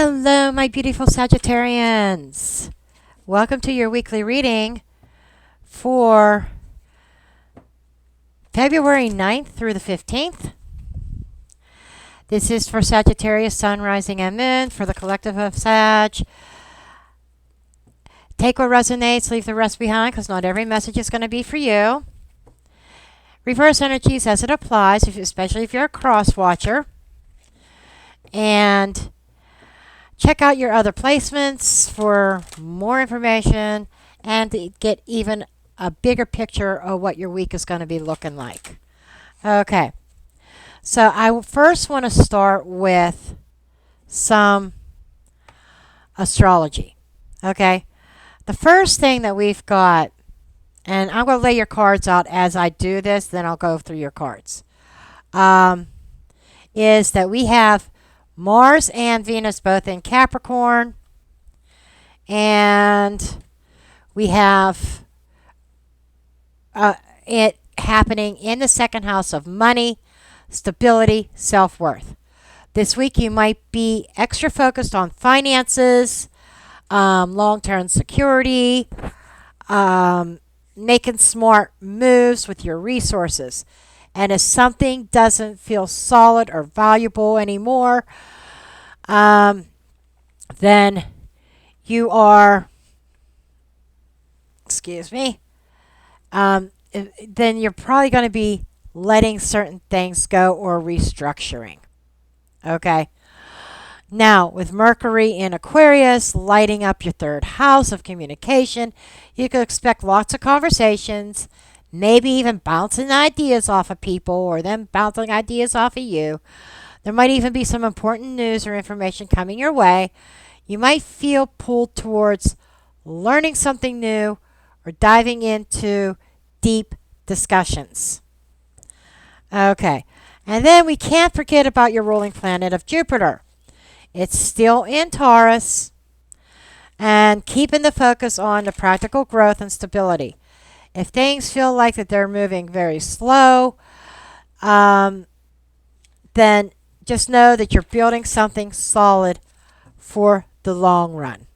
Hello, my beautiful Sagittarians. Welcome to your weekly reading for February 9th through the 15th. This is for Sagittarius, Sun, Rising, and Moon, for the collective of Sag. Take what resonates, leave the rest behind, because not every message is going to be for you. Reverse energies as it applies, especially if you're a cross watcher. And check out your other placements for more information and to get even a bigger picture of what your week is going to be looking like. Okay, so I first want to start with some astrology. Okay, the first thing that we've got, and I'm going to lay your cards out as I do this, then I'll go through your cards, is that we have Mars and Venus both in Capricorn, and we have it happening in the second house of money, stability, self-worth. This week you might be extra focused on finances, long-term security, making smart moves with your resources. And if something doesn't feel solid or valuable anymore, then you are, then you're probably going to be letting certain things go or restructuring. Okay. Now, with Mercury in Aquarius lighting up your third house of communication, you could expect lots of conversations, maybe even bouncing ideas off of people or them bouncing ideas off of you. There might even be some important news or information coming your way. You might feel pulled towards learning something new or diving into deep discussions. Okay, and then we can't forget about your ruling planet of Jupiter. It's still in Taurus and keeping the focus on the practical growth and stability. If things feel like that they're moving very slow, then just know that you're building something solid for the long run.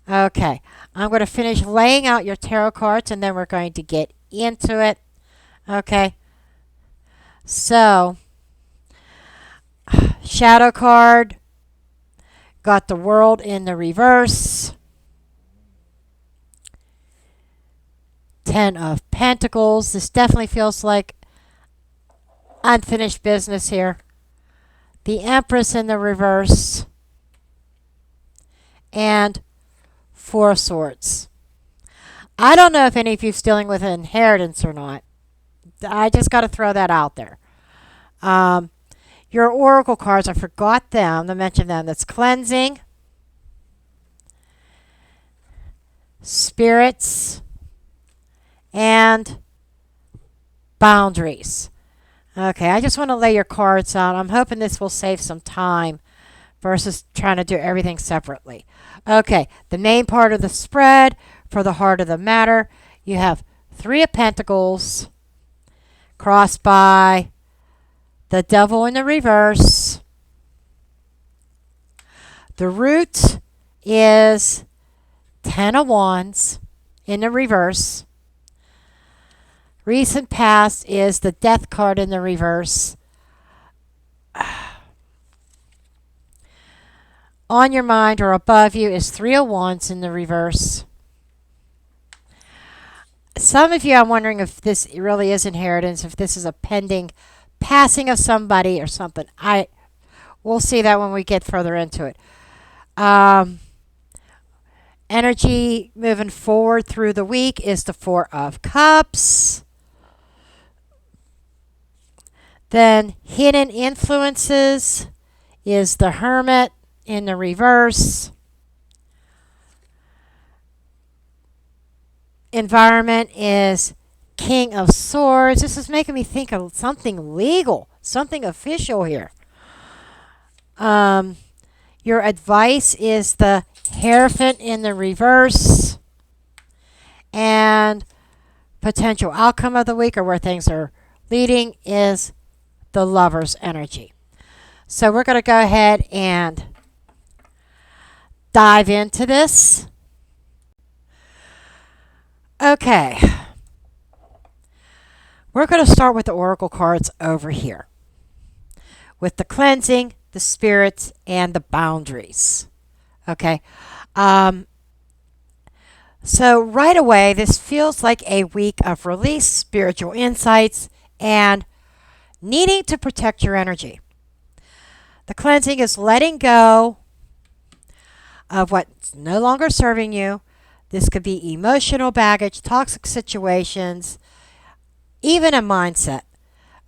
Okay, I'm going to finish laying out your tarot cards and then we're going to get into it. Okay, so shadow card, got the World in the reverse. Ten of Pentacles. This definitely feels like unfinished business here. The Empress in the reverse. And Four of Swords. I don't know if any of you is dealing with an inheritance or not. I just got to throw that out there. Your oracle cards, I forgot them to mention them. That's cleansing, spirits, and boundaries. Okay, I just want to lay your cards out. I'm hoping this will save some time versus trying to do everything separately. Okay, the main part of the spread for the heart of the matter, you have Three of Pentacles crossed by the Devil in the reverse. The root is Ten of Wands in the reverse. Recent past is the Death card in the reverse. On your mind or above you is Three of Wands in the reverse. Some of you, I'm wondering if this really is inheritance, if this is a pending passing of somebody or something. We'll see that when we get further into it. Energy moving forward through the week is the Four of Cups. Then hidden influences is the Hermit in the reverse. Environment is King of Swords. This is making me think of something legal, something official here. Your advice is the Hierophant in the reverse. And potential outcome of the week or where things are leading is the Lover's energy. So we're going to go ahead and dive into this. Okay. We're going to start with the oracle cards over here, with the cleansing, the spirits, and the boundaries. Okay. So right away, this feels like a week of release, spiritual insights, and needing to protect your energy. The cleansing is letting go of what's no longer serving you. This could be emotional baggage, toxic situations, even a mindset.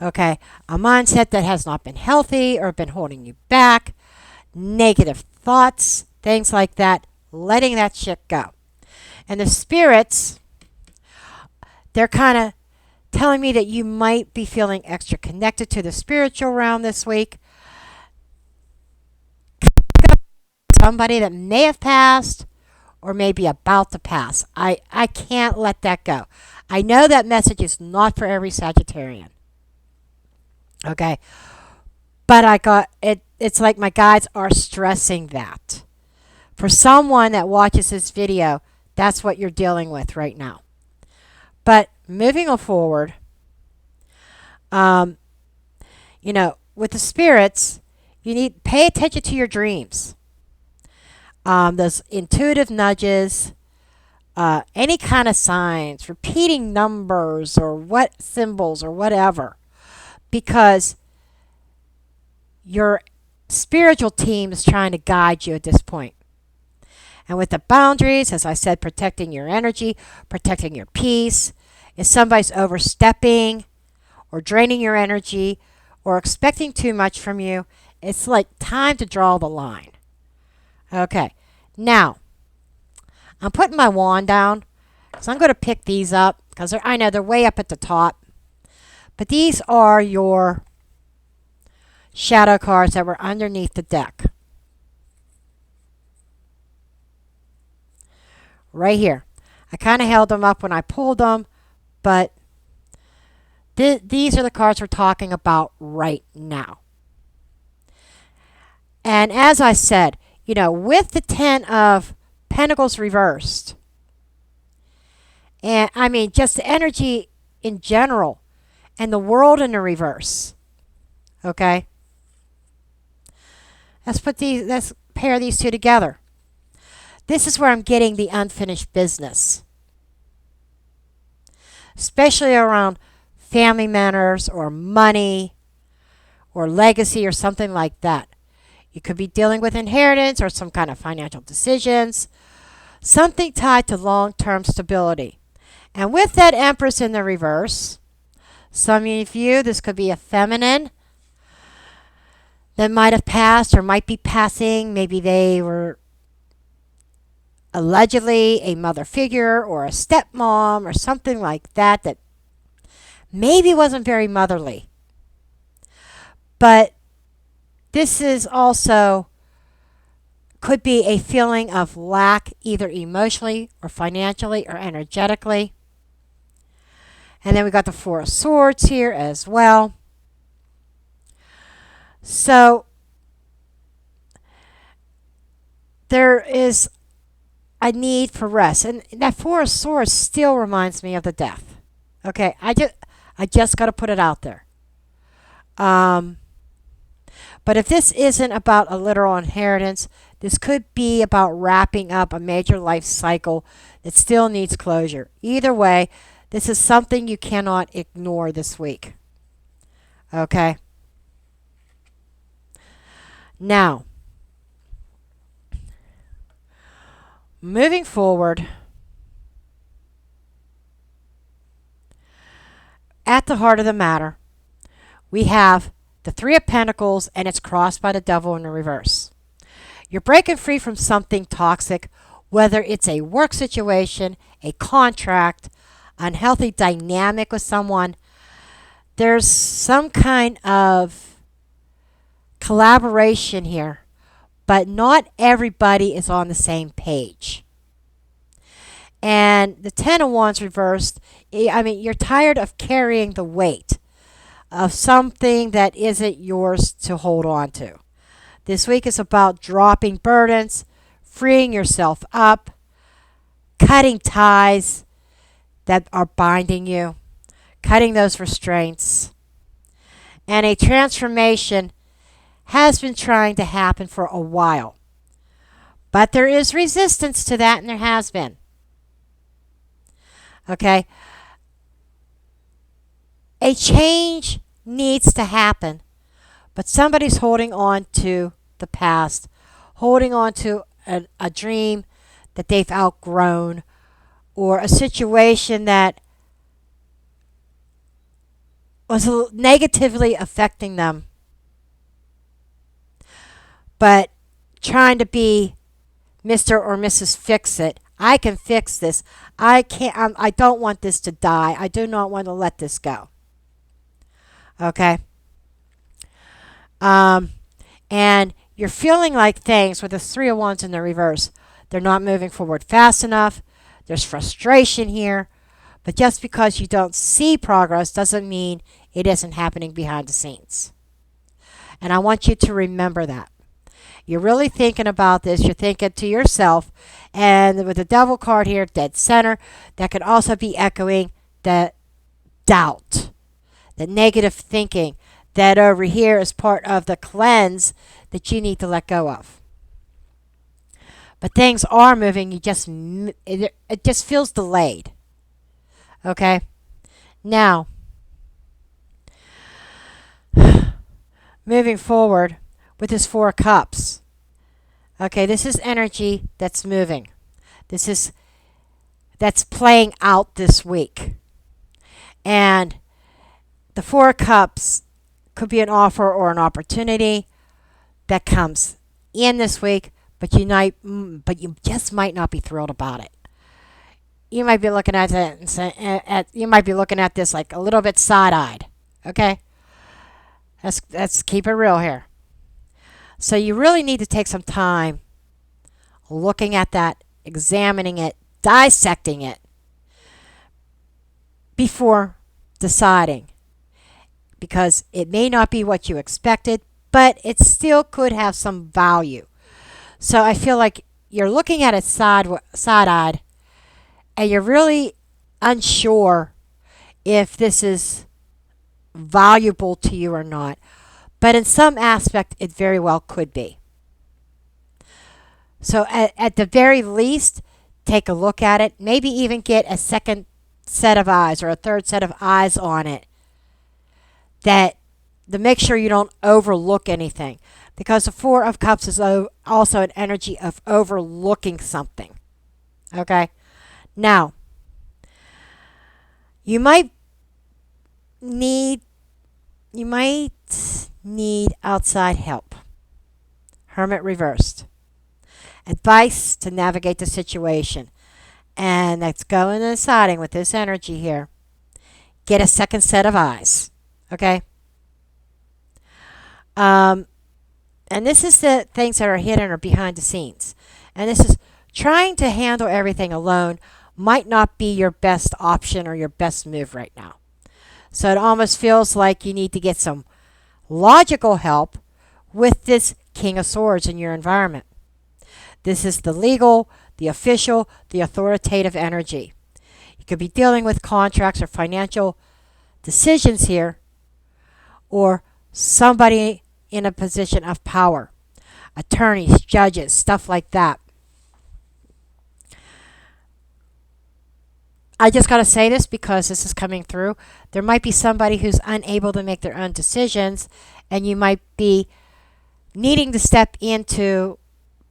Okay, a mindset that has not been healthy or been holding you back, negative thoughts, things like that, letting that shit go. And the spirits, they're kind of telling me that you might be feeling extra connected to the spiritual realm this week. Somebody that may have passed or may be about to pass. I can't let that go. I know that message is not for every Sagittarian. Okay. But I got it. It's like my guides are stressing that. For someone that watches this video, that's what you're dealing with right now. But moving forward, with the spirits, you need pay attention to your dreams. Those intuitive nudges, any kind of signs, repeating numbers or what symbols or whatever, because your spiritual team is trying to guide you at this point. And with the boundaries, as I said, protecting your energy, protecting your peace. If somebody's overstepping or draining your energy or expecting too much from you, it's like time to draw the line. Okay, now, I'm putting my wand down because I'm going to pick these up because I know they're way up at the top. But these are your shadow cards that were underneath the deck. Right here. I kind of held them up when I pulled them, but these are the cards we're talking about right now. And as I said, with the 10 of Pentacles reversed, and I mean just the energy in general, and the world in the reverse. Okay? Let's pair these two together. This is where I'm getting the unfinished business. Especially around family matters or money or legacy or something like that. You could be dealing with inheritance or some kind of financial decisions. Something tied to long-term stability. And with that Empress in the reverse, some of you, this could be a feminine that might have passed or might be passing. Maybe they were allegedly a mother figure or a stepmom or something like that that maybe wasn't very motherly. But this is also could be a feeling of lack either emotionally or financially or energetically. And then we got the Four of Swords here as well. So there is a need for rest. And that Four of Swords still reminds me of the death. Okay, I just got to put it out there. But if this isn't about a literal inheritance, this could be about wrapping up a major life cycle that still needs closure. Either way, this is something you cannot ignore this week. Okay? Now, moving forward, at the heart of the matter, we have the Three of Pentacles, and it's crossed by the Devil in the reverse. You're breaking free from something toxic, whether it's a work situation, a contract, unhealthy dynamic with someone. There's some kind of collaboration here, but not everybody is on the same page. And the Ten of Wands reversed, I mean, you're tired of carrying the weight of something that isn't yours to hold on to. This week is about dropping burdens, freeing yourself up, cutting ties that are binding you, cutting those restraints. And a transformation has been trying to happen for a while. But there is resistance to that, and there has been. Okay? A change needs to happen, but somebody's holding on to the past, holding on to a dream that they've outgrown, or a situation that was negatively affecting them, but trying to be Mr. or Mrs. Fix It. I can fix this. I can't. I don't want this to die. I do not want to let this go. Okay. And you're feeling like things with the Three of Wands in the reverse. They're not moving forward fast enough. There's frustration here. But just because you don't see progress doesn't mean it isn't happening behind the scenes. And I want you to remember that. You're really thinking about this. You're thinking to yourself. And with the Devil card here, dead center, that could also be echoing that doubt, the negative thinking, that over here is part of the cleanse that you need to let go of. But things are moving. It just feels delayed. Okay? Now, moving forward with this Four of Cups. Okay, this is energy that's moving. That's playing out this week. And the Four of Cups could be an offer or an opportunity that comes in this week, but you just might not be thrilled about it. You might be looking at it and you might be looking at this like a little bit side-eyed. Okay? Let's keep it real here. So you really need to take some time looking at that, examining it, dissecting it before deciding. Because it may not be what you expected, but it still could have some value. So I feel like you're looking at it side-eyed, and you're really unsure if this is valuable to you or not. But in some aspect, it very well could be. So at the very least, take a look at it. Maybe even get a second set of eyes or a third set of eyes on it. That to make sure you don't overlook anything. Because the Four of Cups is also an energy of overlooking something. Okay? Now, you might need outside help. Hermit reversed. Advice to navigate the situation. And that's going and deciding with this energy here. Get a second set of eyes. Okay? And this is the things that are hidden or behind the scenes. And this is trying to handle everything alone might not be your best option or your best move right now. So it almost feels like you need to get some logical help with this King of Swords in your environment. This is the legal, the official, the authoritative energy. You could be dealing with contracts or financial decisions here, or somebody in a position of power. Attorneys, judges, stuff like that. I just got to say this because this is coming through. There might be somebody who's unable to make their own decisions, and you might be needing to step into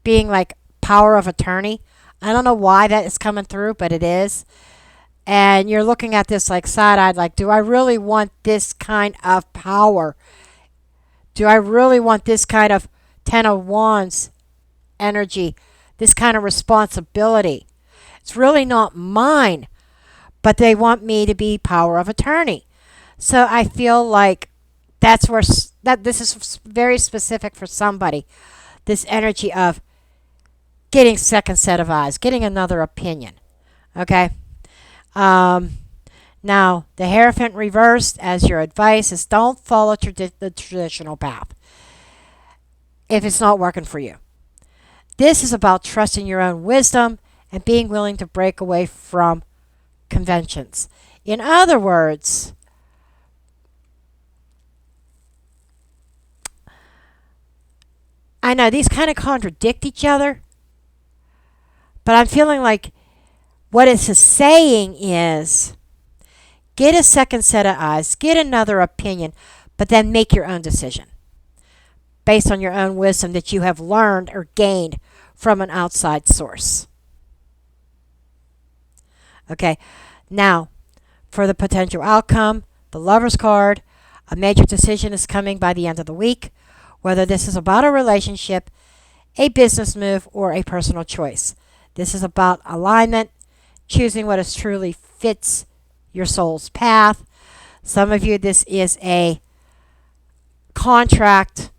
being like power of attorney. I don't know why that is coming through, but it is. And you're looking at this like side-eyed, like, do I really want this kind of power? Do I really want this kind of Ten of Wands energy, this kind of responsibility? It's really not mine, but they want me to be power of attorney. So I feel like that's where this is very specific for somebody. This energy of getting second set of eyes, getting another opinion. Okay? Now, the Hierophant reversed as your advice is don't follow the traditional path if it's not working for you. This is about trusting your own wisdom and being willing to break away from conventions. In other words, I know these kind of contradict each other, but I'm feeling like what it's saying is get a second set of eyes, get another opinion, but then make your own decision based on your own wisdom that you have learned or gained from an outside source. Okay, now for the potential outcome, the Lover's card, a major decision is coming by the end of the week, whether this is about a relationship, a business move, or a personal choice. This is about alignment, choosing what is truly fits your soul's path. Some of you, this is a contract,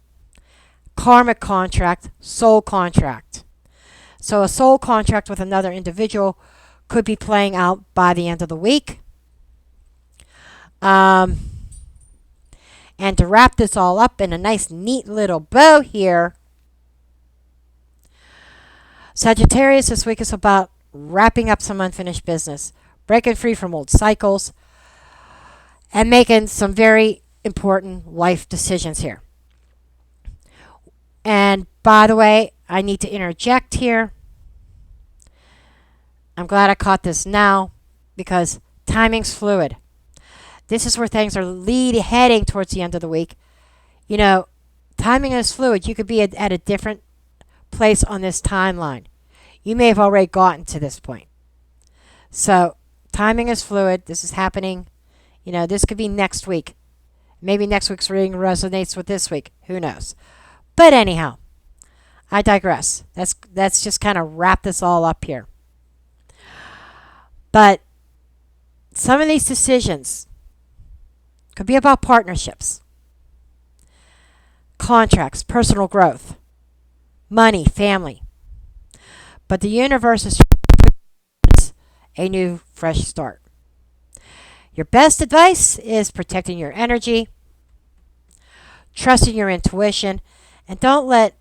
karmic contract, soul contract. So a soul contract with another individual could be playing out by the end of the week. And to wrap this all up in a nice, neat little bow here, Sagittarius, this week is about wrapping up some unfinished business, breaking free from old cycles, and making some very important life decisions here. And by the way, I need to interject here. I'm glad I caught this now because timing's fluid. This is where things are heading towards the end of the week. You know, timing is fluid. You could be at a different place on this timeline. You may have already gotten to this point. So, timing is fluid. This is happening. You know, this could be next week. Maybe next week's reading resonates with this week. Who knows? But anyhow, I digress. That's just kind of wrap this all up here. But some of these decisions could be about partnerships, contracts, personal growth, money, family. But the universe is a new, fresh start. Your best advice is protecting your energy, trusting your intuition, and don't let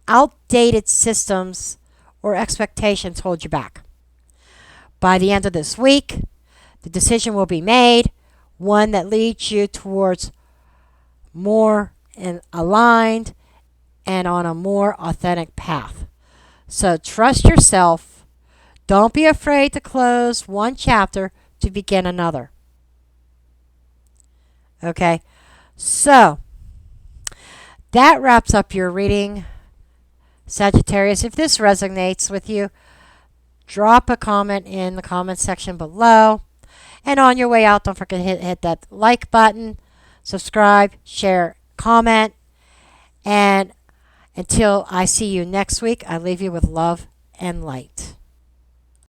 outdated systems or expectations hold you back. By the end of this week, the decision will be made, one that leads you towards more and aligned and on a more authentic path. So trust yourself. Don't be afraid to close one chapter to begin another. Okay, so that wraps up your reading, Sagittarius. If this resonates with you, drop a comment in the comment section below. And on your way out, don't forget to hit that like button, subscribe, share, comment. And until I see you next week, I leave you with love and light.